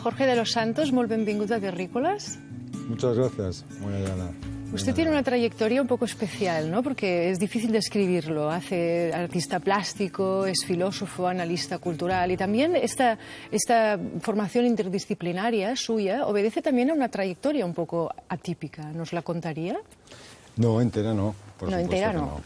Jorge de los Santos, molt benvingut a Terrícolas. Muchas gracias, muy allá. Usted tiene una trayectoria un poco especial, ¿no? Porque es difícil describirlo. Hace artista plástico, es filósofo, analista cultural y también esta formación interdisciplinaria suya obedece también a una trayectoria un poco atípica. ¿Nos la contaría? No, entera no. No, entera no.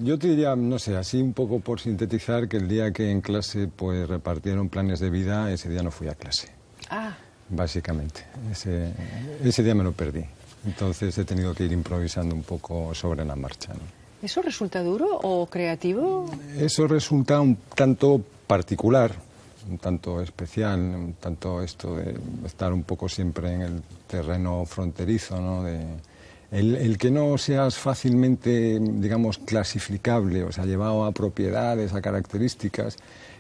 Yo te diría, no sé, así un poco por sintetizar, que el día que en clase pues repartieron planes de vida, ese día no fui a clase. Ah. Básicamente. Ese día me lo perdí. Entonces he tenido que ir improvisando un poco sobre la marcha, ¿no? ¿Eso resulta duro o creativo? Eso resulta un tanto particular, un tanto especial, un tanto esto de estar un poco siempre en el terreno fronterizo, ¿no? El que no seas fácilmente, digamos, clasificable, o sea, llevado a propiedades, a características,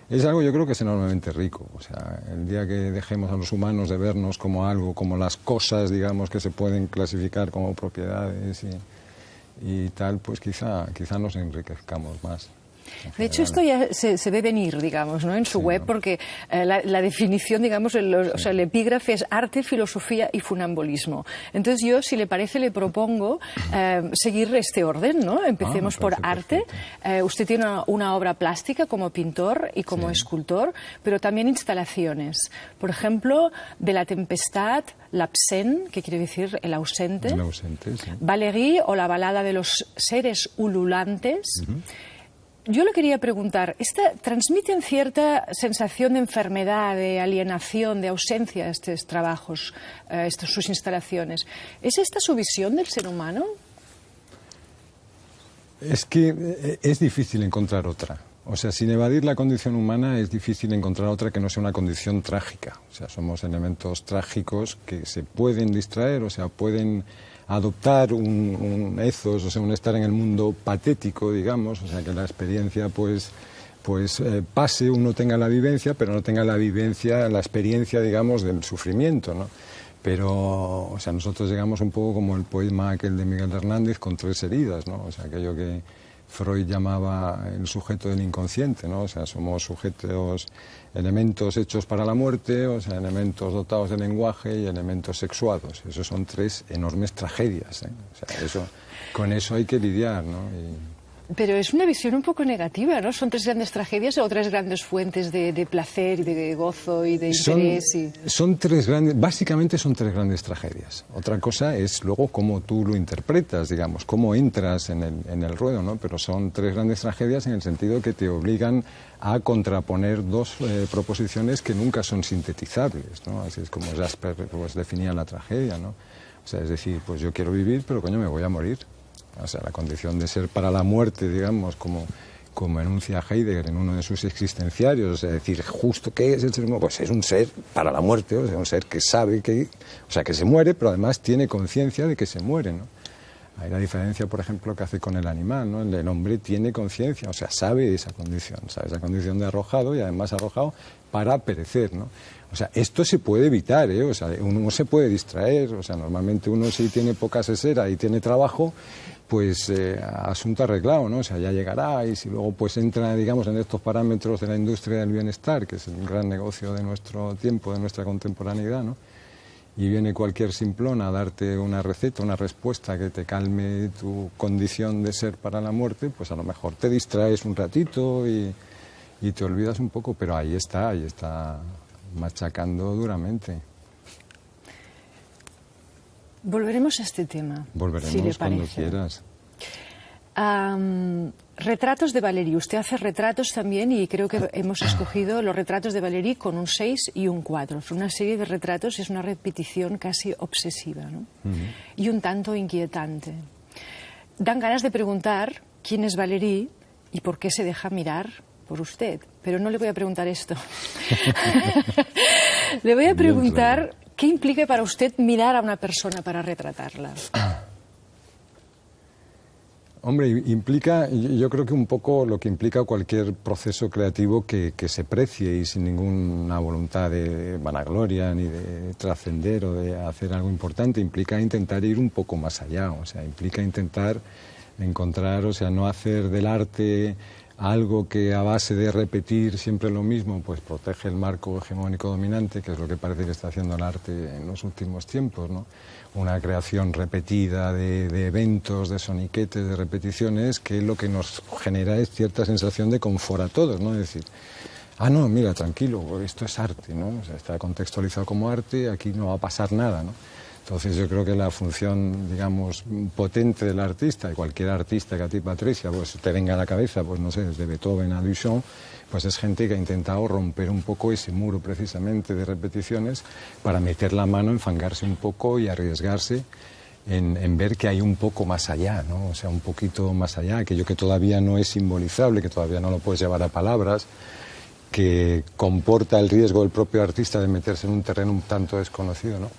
es algo yo creo que es enormemente rico. O sea, el día que dejemos a los humanos de vernos como algo, como las cosas, digamos, que se pueden clasificar como propiedades y tal, pues quizá nos enriquezcamos más. De hecho, esto ya se ve venir, digamos, ¿no? En su web, porque la definición, digamos, o sea, el epígrafe es arte, filosofía y funambulismo. Entonces yo, si le parece, le propongo seguir este orden, ¿no? Empecemos por arte. Usted tiene una obra plástica como pintor y como escultor, pero también instalaciones. Por ejemplo, de la tempestad, l'absent, que quiere decir el ausente. El ausente, sí. Valerie o la balada de los seres ululantes. Yo le quería preguntar, ¿transmiten cierta sensación de enfermedad, de alienación, de ausencia estos trabajos, sus instalaciones? ¿Es esta su visión del ser humano? Es que es difícil encontrar otra. O sea, sin evadir la condición humana es difícil encontrar otra que no sea una condición trágica. O sea, somos elementos trágicos que se pueden distraer, o sea, pueden adoptar un ethos, o sea, un estar en el mundo patético, digamos, o sea, que la experiencia pues pase, uno tenga la vivencia, pero no tenga la experiencia, digamos, del sufrimiento, ¿no? Pero, o sea, nosotros llegamos un poco como el poema aquel de Miguel Hernández con 3 heridas, ¿no? O sea, aquello que Freud llamaba el sujeto del inconsciente, ¿no? O sea, somos sujetos, elementos hechos para la muerte, o sea, elementos dotados de lenguaje y elementos sexuados. Esos son 3 enormes tragedias, ¿eh? O sea, con eso hay que lidiar, ¿no? Pero es una visión un poco negativa, ¿no? Son 3 grandes tragedias o 3 grandes fuentes de placer y de gozo y de interés. Son 3 grandes, básicamente son 3 grandes tragedias. Otra cosa es luego cómo tú lo interpretas, digamos, cómo entras en el ruedo, ¿no? Pero son 3 grandes tragedias en el sentido que te obligan a contraponer 2 proposiciones que nunca son sintetizables, ¿no? Así es como Jasper pues definía la tragedia, ¿no? O sea, es decir, pues yo quiero vivir, pero coño, me voy a morir. O sea, la condición de ser para la muerte, digamos, como enuncia Heidegger en uno de sus existenciarios, o sea, decir, justo ¿qué es el ser humano? Pues es un ser para la muerte, o sea, un ser que sabe que se muere, pero además tiene conciencia de que se muere, ¿no? Hay la diferencia, por ejemplo, que hace con el animal, ¿no? El hombre tiene conciencia, o sea, sabe esa condición de arrojado y además arrojado para perecer, ¿no? O sea, esto se puede evitar, ¿eh? O sea, uno se puede distraer, o sea, normalmente uno si tiene poca sesera y tiene trabajo, pues asunto arreglado, ¿no? O sea, ya llegará y si luego pues entra, digamos, en estos parámetros de la industria del bienestar, que es el gran negocio de nuestro tiempo, de nuestra contemporaneidad, ¿no? Y viene cualquier simplón a darte una receta, una respuesta que te calme tu condición de ser para la muerte, pues a lo mejor te distraes un ratito y te olvidas un poco, pero ahí está machacando duramente. Volveremos a este tema. Volveremos si le cuando parece. quieras. Retratos de Valéry. Usted hace retratos también y creo que hemos escogido los retratos de Valéry con un 6 y un 4. Una serie de retratos es una repetición casi obsesiva, ¿no? Y un tanto inquietante. Dan ganas de preguntar quién es Valéry y por qué se deja mirar por usted. Pero no le voy a preguntar esto. Le voy a preguntar qué implica para usted mirar a una persona para retratarla. Hombre, implica, yo creo que un poco lo que implica cualquier proceso creativo que se precie y sin ninguna voluntad de vanagloria ni de trascender o de hacer algo importante, implica intentar ir un poco más allá, o sea, implica intentar encontrar, o sea, no hacer del arte algo que a base de repetir siempre lo mismo, pues protege el marco hegemónico dominante, que es lo que parece que está haciendo el arte en los últimos tiempos, ¿no? Una creación repetida de eventos, de soniquetes, de repeticiones, que lo que nos genera es cierta sensación de confort a todos, ¿no? Es decir, no, mira, tranquilo, esto es arte, ¿no? O sea, está contextualizado como arte, aquí no va a pasar nada, ¿no? Entonces yo creo que la función, digamos, potente del artista, de cualquier artista que a ti, Patricia, pues te venga a la cabeza, pues no sé, desde Beethoven a Duchamp, pues es gente que ha intentado romper un poco ese muro precisamente de repeticiones para meter la mano, enfangarse un poco y arriesgarse en ver que hay un poco más allá, ¿no? O sea, un poquito más allá, aquello que todavía no es simbolizable, que todavía no lo puedes llevar a palabras, que comporta el riesgo del propio artista de meterse en un terreno un tanto desconocido, ¿no?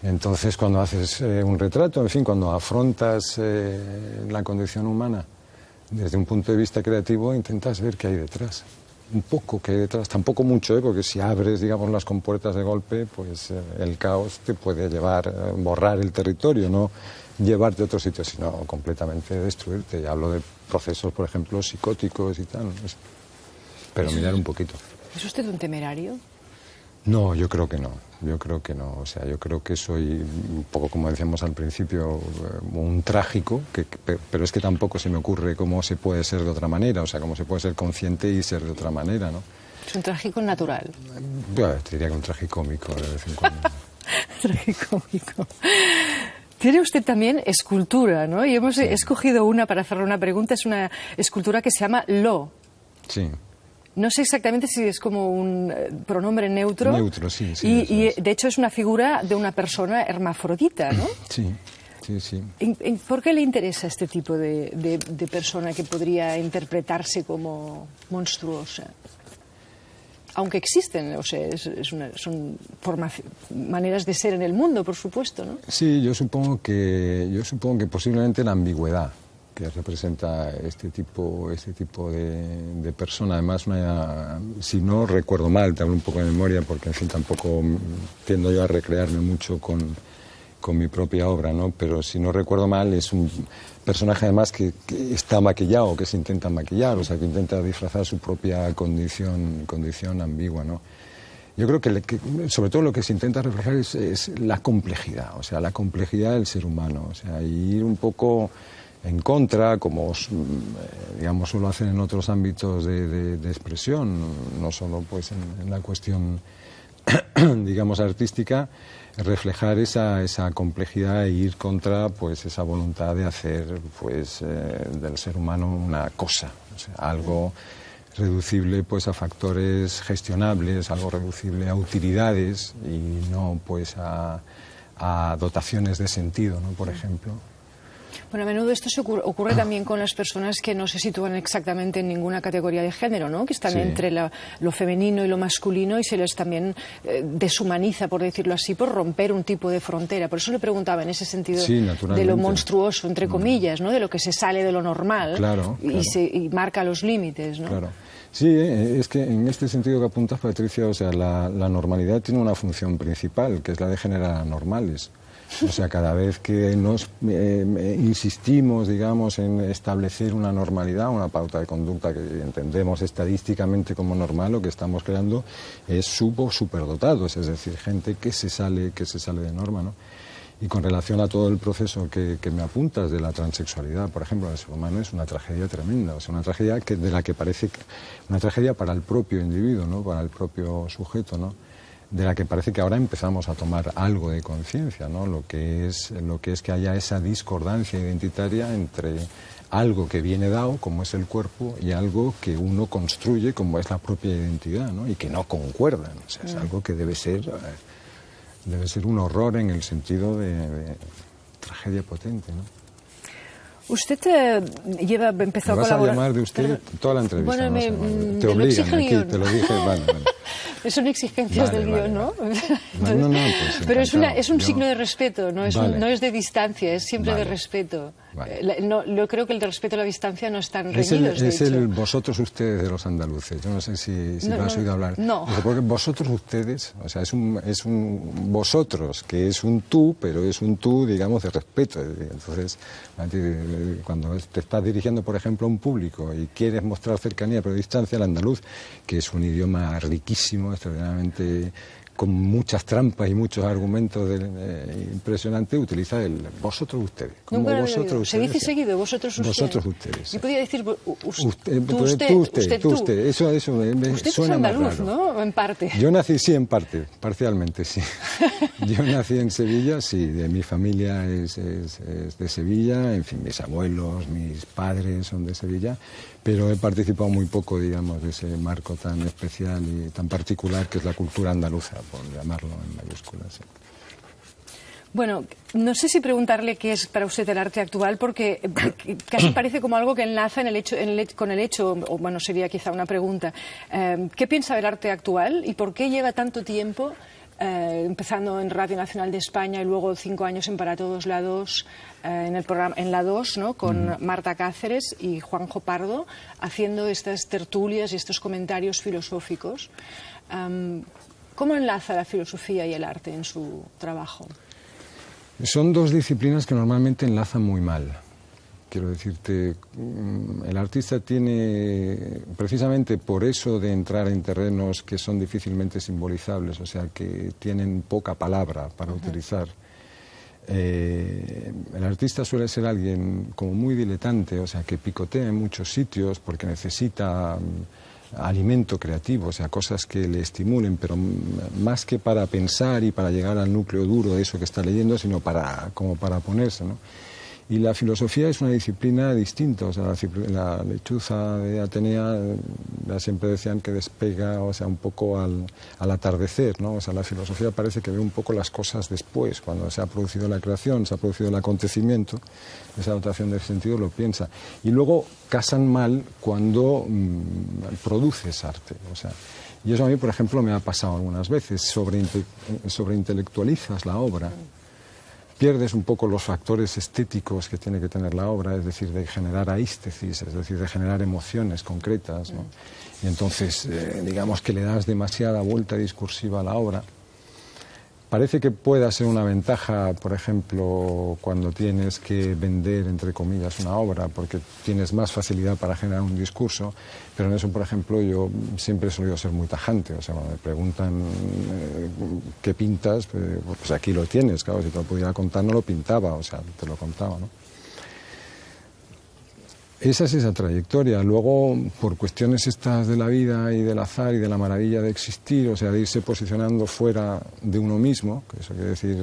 Entonces, cuando haces un retrato, en fin, cuando afrontas la condición humana desde un punto de vista creativo, intentas ver qué hay detrás. Un poco qué hay detrás, tampoco mucho, porque si abres, digamos, las compuertas de golpe, pues el caos te puede llevar, borrar el territorio, no llevarte a otro sitio, sino completamente destruirte. Y hablo de procesos, por ejemplo, psicóticos y tal, no sé. Pero mirar un poquito. ¿Es usted un temerario? No, yo creo que no. Yo creo que no. O sea, yo creo que soy un poco, como decíamos al principio, un trágico, pero es que tampoco se me ocurre cómo se puede ser de otra manera. O sea, cómo se puede ser consciente y ser de otra manera, ¿no? Es un trágico natural. Yo te diría que un tragicómico de vez en cuando. Tragicómico. Tiene usted también escultura, ¿no? Y hemos escogido una para hacerle una pregunta. Es una escultura que se llama Lo. Sí. No sé exactamente si es como un pronombre neutro. Neutro, sí. Y de hecho es una figura de una persona hermafrodita, ¿no? Sí. ¿Por qué le interesa este tipo de persona que podría interpretarse como monstruosa? Aunque existen, o sea, son maneras de ser en el mundo, por supuesto, ¿no? Sí, yo supongo que posiblemente la ambigüedad que representa este tipo de persona. Además, si no recuerdo mal, te hablo un poco de memoria, porque en fin tampoco tiendo yo a recrearme mucho con mi propia obra, ¿no? Pero si no recuerdo mal, es un personaje además que está maquillado, que se intenta maquillar, o sea, que intenta disfrazar su propia condición ambigua, ¿no? Yo creo que sobre todo lo que se intenta reflejar es la complejidad, o sea, la complejidad del ser humano, o sea, ir un poco en contra, como digamos suelo hacer en otros ámbitos de expresión, no solo pues en la cuestión digamos artística, reflejar esa complejidad e ir contra pues esa voluntad de hacer pues del ser humano una cosa, o sea, algo reducible pues a factores gestionables, algo reducible a utilidades y no pues a dotaciones de sentido, ¿no? Por ejemplo. Bueno, a menudo esto ocurre también con las personas que no se sitúan exactamente en ninguna categoría de género, ¿no? Que están entre lo femenino y lo masculino y se les también deshumaniza, por decirlo así, por romper un tipo de frontera. Por eso le preguntaba en ese sentido de lo monstruoso, entre comillas, ¿no? De lo que se sale de lo normal. Claro. Y marca los límites, ¿no? Claro. Sí, es que en este sentido que apuntas, Patricia, o sea, la normalidad tiene una función principal, que es la de generar anormales. O sea, cada vez que nos insistimos, digamos, en establecer una normalidad, una pauta de conducta que entendemos estadísticamente como normal, lo que estamos creando es superdotados, es decir, gente que se sale de norma, ¿no? Y con relación a todo el proceso que me apuntas de la transexualidad, por ejemplo, el ser humano es una tragedia tremenda, o sea, una tragedia una tragedia para el propio individuo, ¿no? Para el propio sujeto, ¿no? De la que parece que ahora empezamos a tomar algo de conciencia, ¿no? Lo que es que haya esa discordancia identitaria entre algo que viene dado, como es el cuerpo, y algo que uno construye, como es la propia identidad, ¿no? Y que no concuerdan. O sea, es algo que debe ser un horror en el sentido de tragedia potente, ¿no? Usted empezó a colaborar... Me vas a llamar de usted toda la entrevista. Bueno, te obligan aquí, te lo dije. Vale. Son exigencias del guión, ¿no? No, pues pero es un signo de respeto, no es de distancia, es siempre de respeto. Vale. Yo creo que el de respeto a la distancia no están reñidos, Es el vosotros ustedes de los andaluces. Yo no sé si me has oído hablar. No. Porque vosotros ustedes, o sea, es un vosotros, que es un tú, pero es un tú, digamos, de respeto. Entonces, cuando te estás dirigiendo, por ejemplo, a un público y quieres mostrar cercanía pero distancia, el andaluz, que es un idioma riquísimo, extraordinariamente, con muchas trampas y muchos argumentos impresionantes, utiliza el vosotros ustedes. Como vosotros ustedes. Se dice seguido vosotros ustedes. Vosotros ustedes. Yo podría decir usted. Eso usted suena es andaluz, más raro. ¿no? En parte. Yo nací, sí, en parte, parcialmente, sí. Yo nací en Sevilla, sí, de mi familia es de Sevilla, en fin, mis abuelos, mis padres son de Sevilla, pero he participado muy poco, digamos, de ese marco tan especial y tan particular que es la cultura andaluza, por llamarlo en mayúsculas. Sí. Bueno, no sé si preguntarle qué es para usted el arte actual, porque casi parece como algo que enlaza con el hecho, o bueno, sería quizá una pregunta. ¿Qué piensa del arte actual y por qué lleva tanto tiempo, empezando en Radio Nacional de España y luego 5 años en Para Todos la 2, en el programa, en la 2, ¿no? Con Marta Cáceres y Juanjo Pardo, haciendo estas tertulias y estos comentarios filosóficos? ¿Cómo enlaza la filosofía y el arte en su trabajo? Son dos disciplinas que normalmente enlazan muy mal. Quiero decirte, el artista tiene, precisamente por eso de entrar en terrenos que son difícilmente simbolizables, o sea, que tienen poca palabra para utilizar. El artista suele ser alguien como muy diletante, o sea, que picotea en muchos sitios porque necesita alimento creativo, o sea, cosas que le estimulen, pero más que para pensar y para llegar al núcleo duro de eso que está leyendo, sino como para ponerse, ¿no? Y la filosofía es una disciplina distinta, o sea, la lechuza de Atenea siempre decían que despega, o sea, un poco al atardecer, ¿no? O sea, la filosofía parece que ve un poco las cosas después, cuando se ha producido la creación, se ha producido el acontecimiento, esa dotación de sentido lo piensa. Y luego casan mal cuando produces arte, o sea, y eso a mí, por ejemplo, me ha pasado algunas veces, sobreintelectualizas la obra. Pierdes un poco los factores estéticos que tiene que tener la obra, es decir, de generar aístesis, es decir, de generar emociones concretas, ¿no? Y entonces, digamos que le das demasiada vuelta discursiva a la obra. Parece que pueda ser una ventaja, por ejemplo, cuando tienes que vender, entre comillas, una obra, porque tienes más facilidad para generar un discurso, pero en eso, por ejemplo, yo siempre he solido ser muy tajante. O sea, cuando me preguntan qué pintas, pues aquí lo tienes, claro, si te lo pudiera contar no lo pintaba, o sea, te lo contaba, ¿no? Esa es esa trayectoria. Luego, por cuestiones estas de la vida y del azar y de la maravilla de existir, o sea, de irse posicionando fuera de uno mismo, que eso quiere decir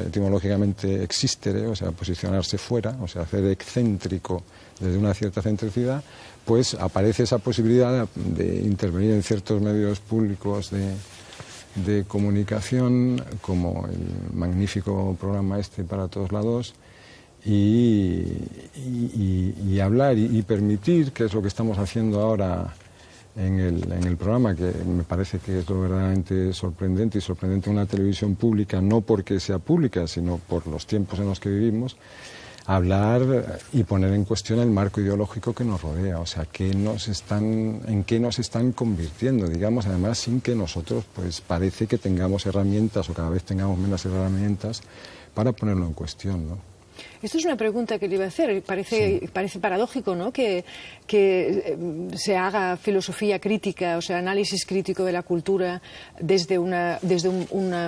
etimológicamente existere, o sea, posicionarse fuera, o sea, hacer excéntrico desde una cierta centricidad, pues aparece esa posibilidad de intervenir en ciertos medios públicos de comunicación, como el magnífico programa este Para Todos lados, y hablar y permitir, que es lo que estamos haciendo ahora en el programa, que me parece que es lo verdaderamente sorprendente, y sorprendente una televisión pública, no porque sea pública, sino por los tiempos en los que vivimos, hablar y poner en cuestión el marco ideológico que nos rodea, o sea, en qué nos están convirtiendo, digamos, además sin que nosotros, pues parece que tengamos herramientas o cada vez tengamos menos herramientas para ponerlo en cuestión, ¿no? Esto es una pregunta que le iba a hacer. Parece paradójico, ¿no?, que se haga filosofía crítica, o sea, análisis crítico de la cultura desde un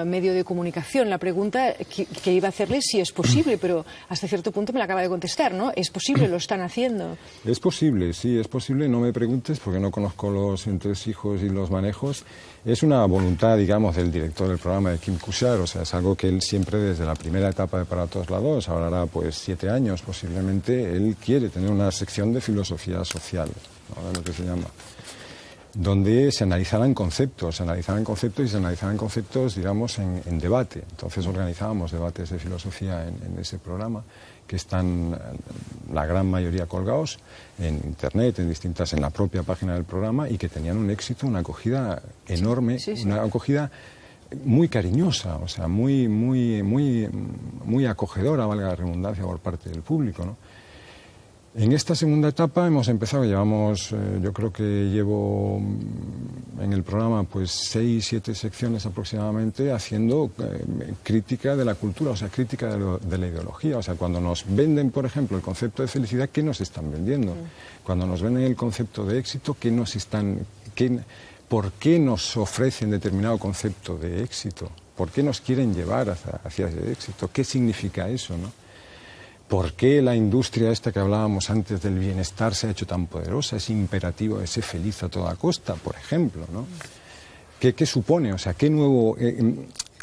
medio de comunicación. La pregunta que iba a hacerle es si es posible, pero hasta cierto punto me la acaba de contestar, ¿no? Es posible, lo están haciendo. Es posible, sí, es posible. No me preguntes porque no conozco los entresijos y los manejos. Es una voluntad, digamos, del director del programa, de Kim Cushar, o sea, es algo que él siempre desde la primera etapa de Para Todos la 2, ahora hará pues 7 años posiblemente, él quiere tener una sección de filosofía social, ¿no?, lo que se llama, donde se analizaran conceptos, digamos, en debate. Entonces organizábamos debates de filosofía en ese programa, que están la gran mayoría colgados en internet, en la propia página del programa, y que tenían un éxito, una acogida enorme, sí. Una acogida muy cariñosa, o sea, muy acogedora, valga la redundancia, por parte del público, ¿no? En esta segunda etapa hemos empezado, llevamos, yo creo que llevo en el programa pues 6, 7 secciones aproximadamente haciendo crítica de la cultura, o sea, crítica de la ideología. O sea, cuando nos venden, por ejemplo, el concepto de felicidad, ¿qué nos están vendiendo? Cuando nos venden el concepto de éxito, ¿qué nos están, por qué nos ofrecen determinado concepto de éxito? ¿Por qué nos quieren llevar hacia ese éxito? ¿Qué significa eso, no? ¿Por qué la industria esta que hablábamos antes del bienestar se ha hecho tan poderosa? Es imperativo de ser feliz a toda costa, por ejemplo, ¿no? ¿Qué supone? O sea, ¿qué nuevo,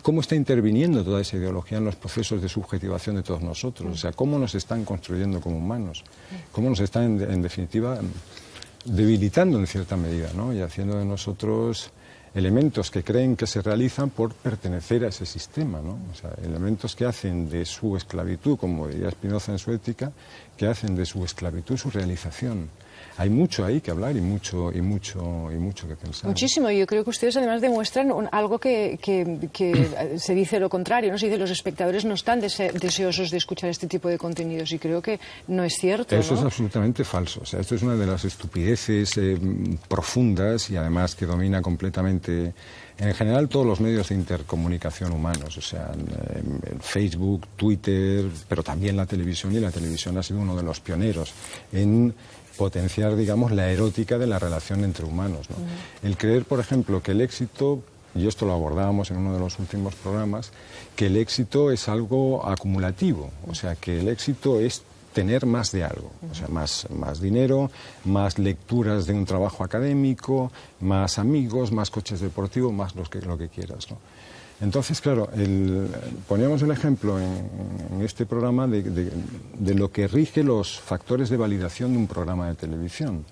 cómo está interviniendo toda esa ideología en los procesos de subjetivación de todos nosotros? O sea, ¿cómo nos están construyendo como humanos? ¿Cómo nos están, en definitiva, debilitando en cierta medida, ¿no? Y haciendo de nosotros elementos que creen que se realizan por pertenecer a ese sistema, ¿no? O sea, elementos que hacen de su esclavitud, como diría Spinoza en su Ética, que hacen de su esclavitud su realización. Hay mucho ahí que hablar y mucho que pensar. Muchísimo. Yo creo que ustedes además demuestran algo que se dice lo contrario, ¿no? Se dice los espectadores no están deseosos de escuchar este tipo de contenidos y creo que no es cierto, ¿no? Eso es absolutamente falso. O sea, esto es una de las estupideces profundas y además que domina completamente en general todos los medios de intercomunicación humanos, o sea, en Facebook, Twitter, pero también la televisión, y la televisión ha sido uno de los pioneros en potenciar, digamos, la erótica de la relación entre humanos, ¿no? El creer, por ejemplo, que el éxito, y esto lo abordábamos en uno de los últimos programas, que el éxito es algo acumulativo, o sea, que el éxito es tener más de algo, o sea, más dinero, más lecturas de un trabajo académico, más amigos, más coches deportivos, más lo que quieras, ¿no? Entonces, claro, poníamos el ejemplo en este programa de lo que rige los factores de validación de un programa de televisión.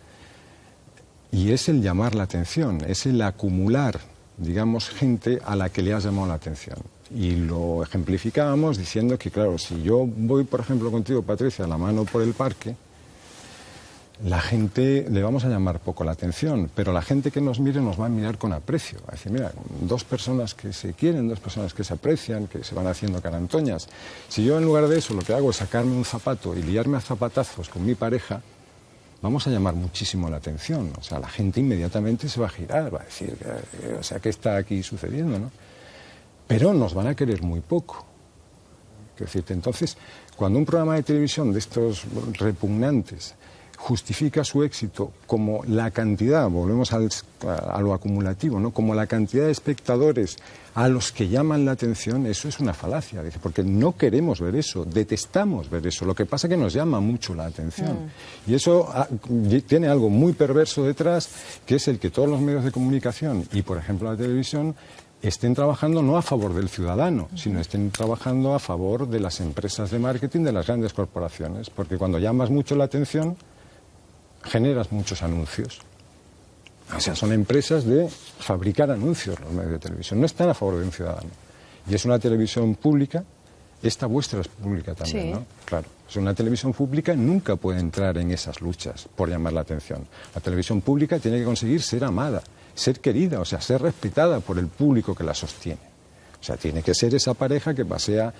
Y es el llamar la atención, es el acumular, digamos, gente a la que le has llamado la atención. Y lo ejemplificábamos diciendo que, claro, si yo voy, por ejemplo, contigo, Patricia, a la mano por el parque, la gente le vamos a llamar poco la atención, pero la gente que nos mire nos va a mirar con aprecio. Va a decir, mira, dos personas que se quieren, dos personas que se aprecian, que se van haciendo carantoñas. Si yo en lugar de eso lo que hago es sacarme un zapato y liarme a zapatazos con mi pareja, vamos a llamar muchísimo la atención. O sea, la gente inmediatamente se va a girar, va a decir, o sea, ¿qué está aquí sucediendo, no? Pero nos van a querer muy poco. Quiero decirte, entonces, cuando un programa de televisión de estos repugnantes justifica su éxito como la cantidad, volvemos a lo acumulativo, ¿no? Como la cantidad de espectadores a los que llaman la atención, eso es una falacia, dice, porque no queremos ver eso, detestamos ver eso, lo que pasa es que nos llama mucho la atención. Y eso tiene algo muy perverso detrás, que es el que todos los medios de comunicación y, por ejemplo, la televisión, estén trabajando no a favor del ciudadano, sino estén trabajando a favor de las empresas de marketing, de las grandes corporaciones, porque cuando llamas mucho la atención, generas muchos anuncios. O sea, son empresas de fabricar anuncios los medios de televisión. No están a favor de un ciudadano. Y es una televisión pública, esta vuestra es pública también, sí, ¿no? Claro. Es una televisión pública, nunca puede entrar en esas luchas por llamar la atención. La televisión pública tiene que conseguir ser amada, ser querida, o sea, ser respetada por el público que la sostiene. O sea, tiene que ser esa pareja que pasea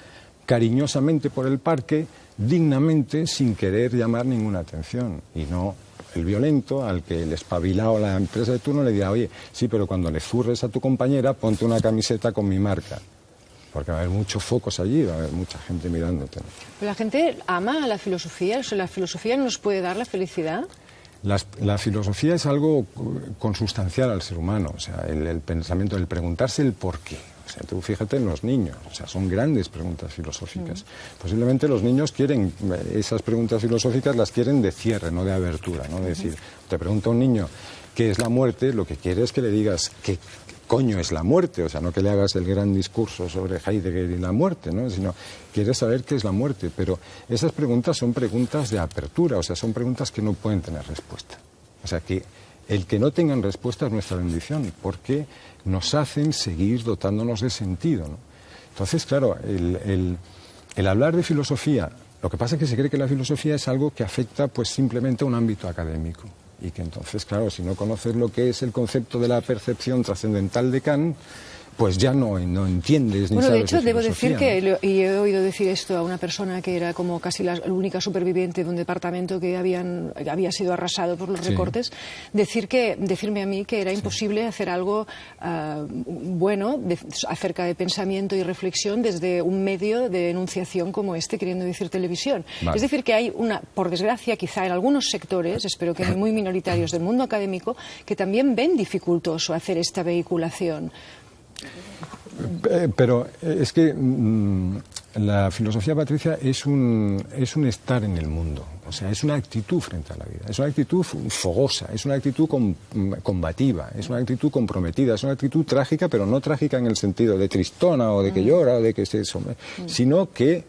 cariñosamente por el parque, dignamente, sin querer llamar ninguna atención, y no el violento al que el espabilado, la empresa de turno, le dirá, oye, sí, pero cuando le zurres a tu compañera, ponte una camiseta con mi marca, porque va a haber muchos focos allí, va a haber mucha gente mirándote. Pero la gente ama a la filosofía, o sea, ¿la filosofía nos puede dar la felicidad? La filosofía es algo consustancial al ser humano, o sea, el pensamiento, el preguntarse el por qué. O sea, tú fíjate en los niños, o sea, son grandes preguntas filosóficas. Posiblemente los niños quieren, esas preguntas filosóficas las quieren de cierre, no de abertura, ¿no? Es decir, te pregunta un niño qué es la muerte, lo que quiere es que le digas qué coño es la muerte, o sea, no que le hagas el gran discurso sobre Heidegger y la muerte, ¿no? Sino quiere saber qué es la muerte, pero esas preguntas son preguntas de apertura, o sea, son preguntas que no pueden tener respuesta. O sea, que el que no tengan respuesta es nuestra bendición, porque nos hacen seguir dotándonos de sentido, ¿no? Entonces, claro, el hablar de filosofía, lo que pasa es que se cree que la filosofía es algo que afecta pues simplemente a un ámbito académico, y que entonces, claro, si no conoces lo que es el concepto de la percepción trascendental de Kant, pues ya no entiendes ni bueno, sabes de hecho, debo decir ¿no? que, y he oído decir esto a una persona que era como casi la única superviviente de un departamento que había sido arrasado por los recortes, decirme a mí que era imposible hacer algo bueno acerca de pensamiento y reflexión desde un medio de enunciación como este, queriendo decir televisión. Vale. Es decir, que hay por desgracia, quizá en algunos sectores, espero que muy minoritarios del mundo académico, que también ven dificultoso hacer esta vehiculación. Pero es que la filosofía, Patricia, es un estar en el mundo. O sea, es una actitud frente a la vida. Es una actitud fogosa, es una actitud combativa, es una actitud comprometida, es una actitud trágica, pero no trágica en el sentido de tristona o de que llora o de que se somete, sino que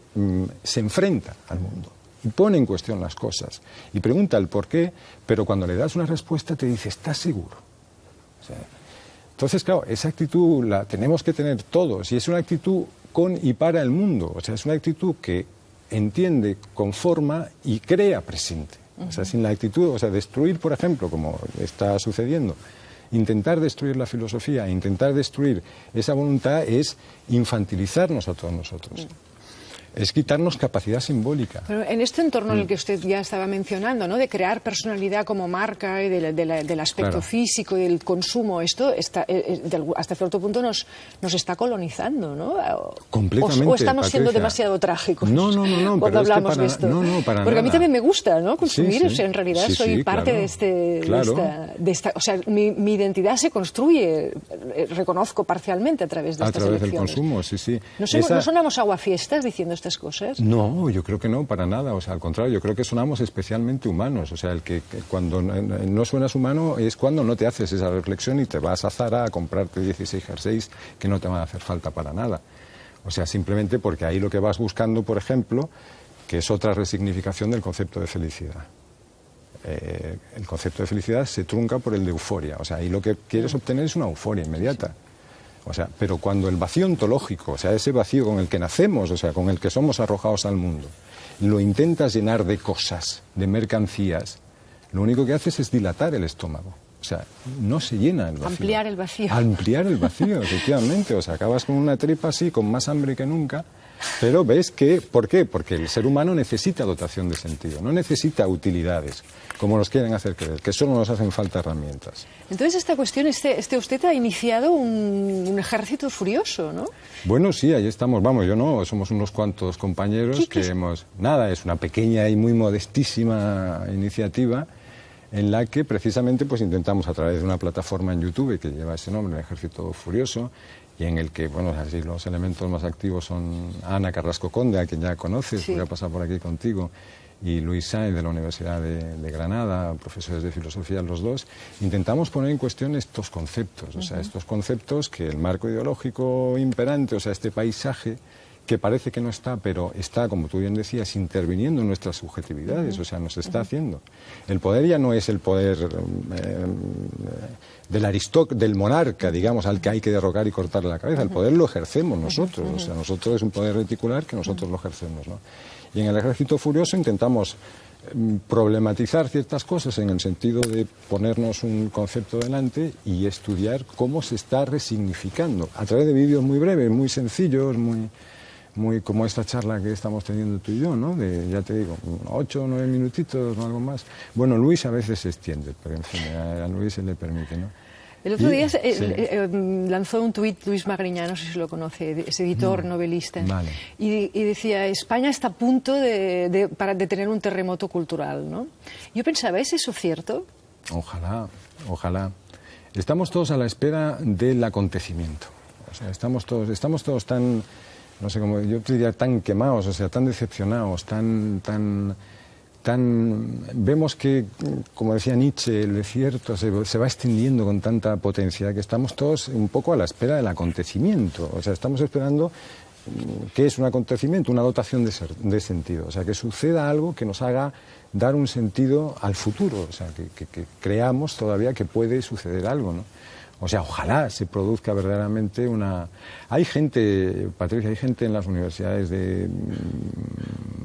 se enfrenta al mundo y pone en cuestión las cosas y pregunta el por qué, pero cuando le das una respuesta te dice, ¿estás seguro? O sea, entonces, claro, esa actitud la tenemos que tener todos y es una actitud con y para el mundo. O sea, es una actitud que entiende, conforma y crea presente. O sea, sin la actitud, o sea, destruir, por ejemplo, como está sucediendo, intentar destruir la filosofía, intentar destruir esa voluntad es infantilizarnos a todos nosotros. Es quitarnos capacidad simbólica. Pero en este entorno en el que usted ya estaba mencionando, ¿no?, de crear personalidad como marca y del aspecto físico y del consumo, esto está, hasta cierto punto nos está colonizando, ¿no? Completamente. ¿O estamos siendo demasiado trágicos cuando hablamos de esto? No, para Porque nada. A mí también me gusta, ¿no?, consumir. Sí, o sea, en realidad soy parte de esta... O sea, mi identidad se construye, reconozco parcialmente a través de estas elecciones. A través del consumo, sí. ¿No sonamos aguafiestas diciendo estas cosas? No, yo creo que no, para nada. O sea, al contrario, yo creo que sonamos especialmente humanos. O sea, el que cuando no suenas humano es cuando no te haces esa reflexión y te vas a Zara a comprarte 16 jerseys que no te van a hacer falta para nada. O sea, simplemente porque ahí lo que vas buscando, por ejemplo, que es otra resignificación del concepto de felicidad. El concepto de felicidad se trunca por el de euforia. O sea, ahí lo que quieres obtener es una euforia inmediata. O sea, pero cuando el vacío ontológico, o sea, ese vacío con el que nacemos, o sea, con el que somos arrojados al mundo, lo intentas llenar de cosas, de mercancías, lo único que haces es dilatar el estómago. O sea, no se llena el vacío. Ampliar el vacío. Ampliar el vacío, efectivamente. O sea, acabas con una tripa así, con más hambre que nunca. Pero ves que, ¿por qué? Porque el ser humano necesita dotación de sentido, no necesita utilidades, como nos quieren hacer creer, que solo nos hacen falta herramientas. Entonces esta cuestión, usted ha iniciado un ejército furioso, ¿no? Bueno, sí, ahí estamos, vamos, yo no, somos unos cuantos compañeros que hemos... Nada, es una pequeña y muy modestísima iniciativa en la que precisamente pues intentamos a través de una plataforma en YouTube que lleva ese nombre, el Ejército Furioso, y en el que, bueno, así los elementos más activos son Ana Carrasco Conde, a quien ya conoces, voy a pasar por aquí contigo, y Luis Sainz de la Universidad de Granada, profesores de filosofía los dos. Intentamos poner en cuestión estos conceptos, o sea, estos conceptos que el marco ideológico imperante, o sea, este paisaje que parece que no está, pero está, como tú bien decías, interviniendo en nuestras subjetividades, o sea, nos está haciendo. El poder ya no es el poder del monarca, digamos, al que hay que derrocar y cortarle la cabeza. El poder lo ejercemos nosotros, o sea, nosotros es un poder reticular que nosotros lo ejercemos, ¿no? Y en el Ejército Furioso intentamos problematizar ciertas cosas en el sentido de ponernos un concepto delante y estudiar cómo se está resignificando a través de vídeos muy breves, muy sencillos, muy como esta charla que estamos teniendo tú y yo, ¿no? De, ya te digo, 8 o 9 minutitos o algo más. Bueno, Luis a veces se extiende, pero en fin, a Luis se le permite, ¿no? El otro día lanzó un tuit Luis Magriñá, no sé si lo conoce, es editor, novelista, y decía, España está a punto de tener un terremoto cultural, ¿no? Yo pensaba, ¿es eso cierto? Ojalá, ojalá. Estamos todos a la espera del acontecimiento. O sea, estamos todos tan, no sé cómo, yo te diría tan quemados, o sea, tan decepcionados, vemos que, como decía Nietzsche, el desierto se va extendiendo con tanta potencia que estamos todos un poco a la espera del acontecimiento. O sea, estamos esperando, ¿qué es un acontecimiento? Una dotación de sentido. O sea, que suceda algo que nos haga dar un sentido al futuro. O sea, que creamos todavía que puede suceder algo, ¿no? O sea, ojalá se produzca verdaderamente una... Hay gente, Patricia, hay gente en las universidades de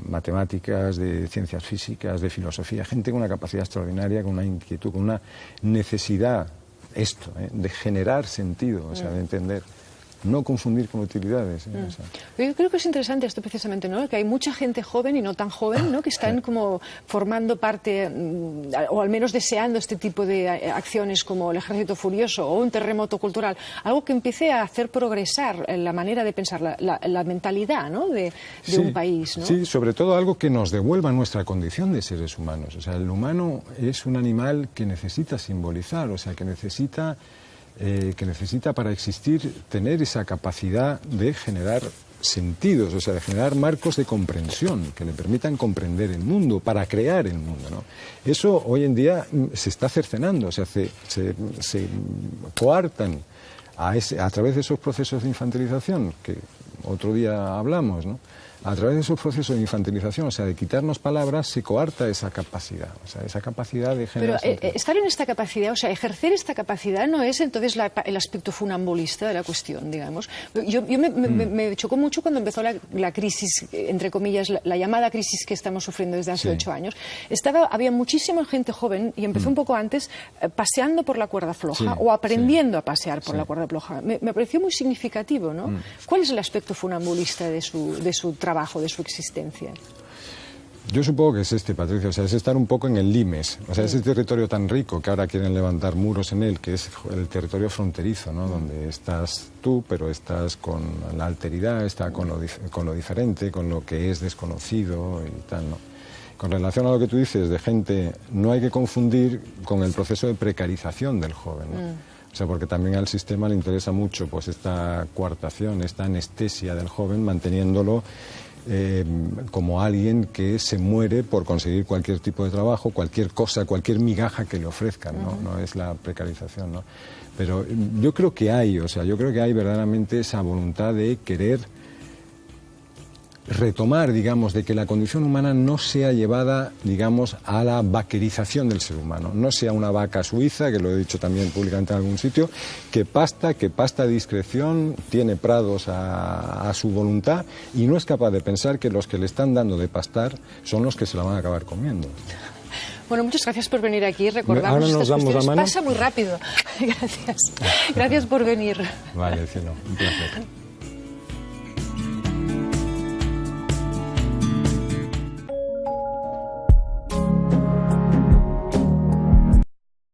matemáticas, de ciencias físicas, de filosofía, gente con una capacidad extraordinaria, con una inquietud, con una necesidad, de generar sentido, o sea, de entender. no confundir con utilidades. O sea. Yo creo que es interesante esto precisamente, ¿no? Que hay mucha gente joven y no tan joven, ¿no? Que están como formando parte, o al menos deseando este tipo de acciones como el Ejército Furioso o un terremoto cultural, algo que empiece a hacer progresar la manera de pensar, la mentalidad, ¿no? de un país, ¿no? Sí, sobre todo algo que nos devuelva nuestra condición de seres humanos. O sea, el humano es un animal que necesita simbolizar, o sea, que necesita para existir tener esa capacidad de generar sentidos, o sea, de generar marcos de comprensión que le permitan comprender el mundo, para crear el mundo, ¿no? Eso hoy en día se está cercenando, o sea, se coartan a través de esos procesos de infantilización, que otro día hablamos, ¿no? A través de esos procesos de infantilización, o sea, de quitarnos palabras, se coarta esa capacidad, o sea, esa capacidad de generar... Pero estar en esta capacidad, o sea, ejercer esta capacidad no es entonces el aspecto funambulista de la cuestión, digamos. Yo me chocó mucho cuando empezó la crisis, entre comillas, la llamada crisis que estamos sufriendo desde hace 8 años. Había muchísima gente joven, y empezó un poco antes, paseando por la cuerda floja o aprendiendo a pasear por la cuerda floja. Me pareció muy significativo, ¿no? ¿Cuál es el aspecto funambulista de su trabajo, de su existencia? Yo supongo que es Patricia, o sea, es estar un poco en el limes, o sea, ese territorio tan rico que ahora quieren levantar muros en él, que es el territorio fronterizo, ¿no? Donde estás tú, pero estás con la alteridad, está con lo diferente, con lo que es desconocido y tal, ¿no? Con relación a lo que tú dices de gente, no hay que confundir con el proceso de precarización del joven, ¿no? O sea, porque también al sistema le interesa mucho pues esta coartación, esta anestesia del joven, manteniéndolo como alguien que se muere por conseguir cualquier tipo de trabajo, cualquier cosa, cualquier migaja que le ofrezcan, ¿no? No es la precarización, ¿no? Pero yo creo que hay, o sea, yo creo que hay verdaderamente esa voluntad de querer retomar, digamos, de que la condición humana no sea llevada, digamos, a la vaquerización del ser humano, no sea una vaca suiza, que lo he dicho también públicamente en algún sitio, que pasta a discreción, tiene prados a su voluntad y no es capaz de pensar que los que le están dando de pastar son los que se la van a acabar comiendo. Bueno, muchas gracias por venir aquí. Recordamos estas cuestiones. Pasa muy rápido. Gracias. Gracias por venir. Vale, cielo, un placer.